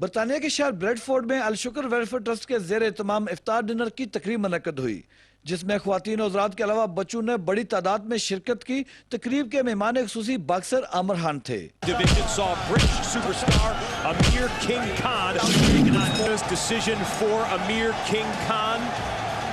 برطانیہ کے شہر بریڈ فورڈ میں الشکر ویلفیئر ٹرسٹ کے زیر اہتمام افطار ڈنر کی تقریب منعقد ہوئی، جس میں خواتین و حضرات کے علاوہ بچوں نے بڑی تعداد میں شرکت کی۔ تقریب کے مہمان خصوصی باکسر عامر خان تھے۔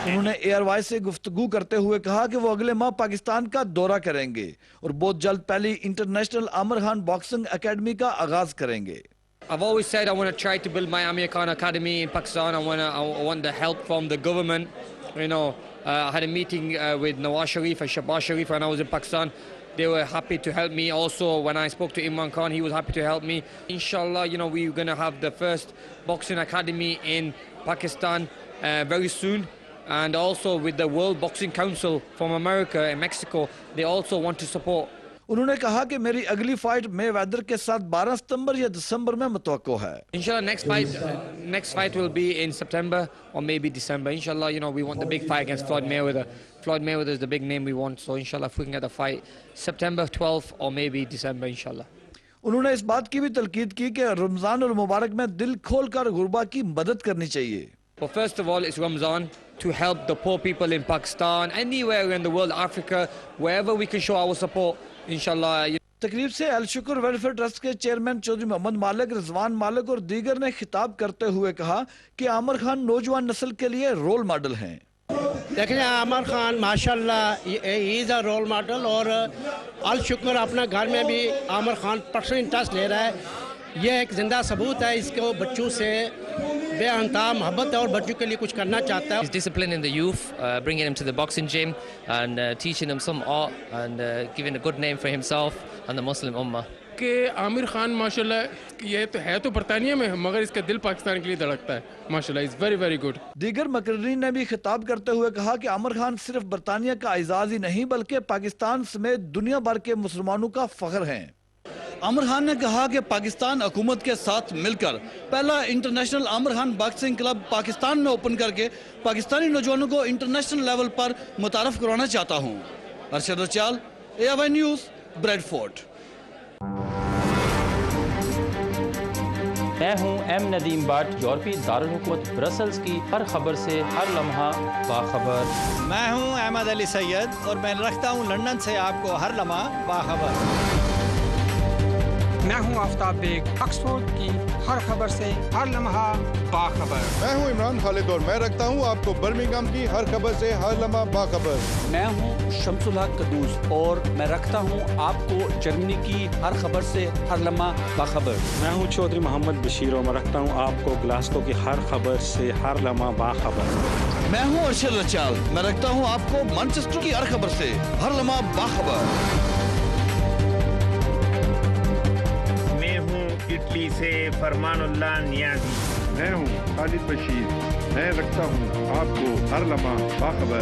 انہوں نے ایئر وائس سے گفتگو کرتے ہوئے کہا کہ وہ اگلے ماہ پاکستان کا دورہ کریں گے اور بہت جلد پہلی international Aamir Khan boxing academy کا آغاز کریں گے۔ I've always said I want to try to build my Amir Khan Academy in Pakistan. I want the help from the government. You know, I had a meeting with Nawaz Sharif and Shahbaz Sharif when I was in Pakistan. They were happy to help me. Also, when I spoke to Imran Khan, he was happy to help me. Inshallah, you know, we're going to have the first boxing academy in Pakistan very soon. And also with the World Boxing Council from America and Mexico, they also want to support. انہوں نے کہا کہ میری اگلی fight مے weather کے ساتھ 12 ستمبر یا دسمبر میں متوقع ہے۔ Inshallah, next fight will be in September or maybe December. Inshallah, you know, we want the big fight against Floyd Mayweather. Floyd Mayweather is the big name we want. So inshallah, if we can get the fight September 12th or maybe December, inshallah. انہوں نے اس بات کی بھی تلقید کی کہ رمضان المبارک میں دل کھول کر غربا کی مدد کرنی چاہیے۔ Well, first of all, it's Ramadan to help the poor people in Pakistan, anywhere in the world, Africa, wherever we can show our support, inshallah. تقریب سے الشکر ویلفیئر ٹرسٹ کے چیئرمین چودھری محمد مالک، رضوان مالک اور دیگر نے خطاب کرتے ہوئے کہا کہ عامر خان نوجوان نسل کے لیے رول ماڈل ہیں۔ دیکھیں عامر خان ماشاءاللہ ہی از اے رول ماڈل، اور الشکر اپنا گھر میں بھی عامر خان پرسنل انٹرسٹ لے رہا ہے۔ یہ ایک زندہ ثبوت ہے اس کو بچوں سے بے انتہا محبت ہے اور بچوں کے لیے کچھ کرنا چاہتا ہے۔ He's disciplining the youth, bringing them to the boxing gym and teaching them some art and giving a good name for himself and the Muslim Ummah. کہ عامر خان ماشاءاللہ یہ تو ہے تو برطانیہ میں مگر اس کا دل پاکستان کے لیے دھڑکتا ہے ماشاءاللہ، از ویری ویری گڈ۔ دیگر مقررین نے بھی خطاب کرتے ہوئے کہا کہ عامر خان صرف برطانیہ کا اعزاز ہی نہیں بلکہ پاکستان سمیت دنیا بھر کے مسلمانوں کا فخر ہیں۔ عامر خان نے کہا کہ پاکستان حکومت کے ساتھ مل کر پہلا international Aamir Khan boxing club Pakistan میں اوپن کر کے پاکستانی نوجوانوں کو انٹرنیشنل لیول پر متعارف کروانا چاہتا ہوں۔ ارشد رچال، AY نیوز، بریڈ فورڈ۔ میں ہوں ایم ندیم بٹ، یورپی دارالحکومت برسلز کی ہر خبر سے ہر لمحہ باخبر۔ میں ہوں احمد علی سید اور میں رکھتا ہوں لندن سے آپ کو ہر لمحہ باخبر۔ میں ہوں آفتاب بیگ، آکسفورڈ کی ہر خبر سے ہر لمحہ باخبر۔ میں ہوں عمران خالد اور میں رکھتا ہوں آپ کو برمنگھم کی ہر خبر سے ہر لمحہ باخبر۔ میں ہوں شمس الحق قدوس اور میں رکھتا ہوں آپ کو جرمنی کی ہر خبر سے ہر لمحہ باخبر۔ میں ہوں چودھری محمد بشیر اور میں رکھتا ہوں آپ کو گلاسکو کی ہر خبر سے ہر لمحہ باخبر۔ میں ہوں ارشد رچال، میں رکھتا ہوں آپ کو مانچسٹر کی ہر خبر سے ہر لمحہ باخبر۔ اٹلی سے فرمان اللہ نیازی۔ میں ہوں خالد بشیر، میں رکھتا ہوں آپ کو ہر لمحہ باخبر۔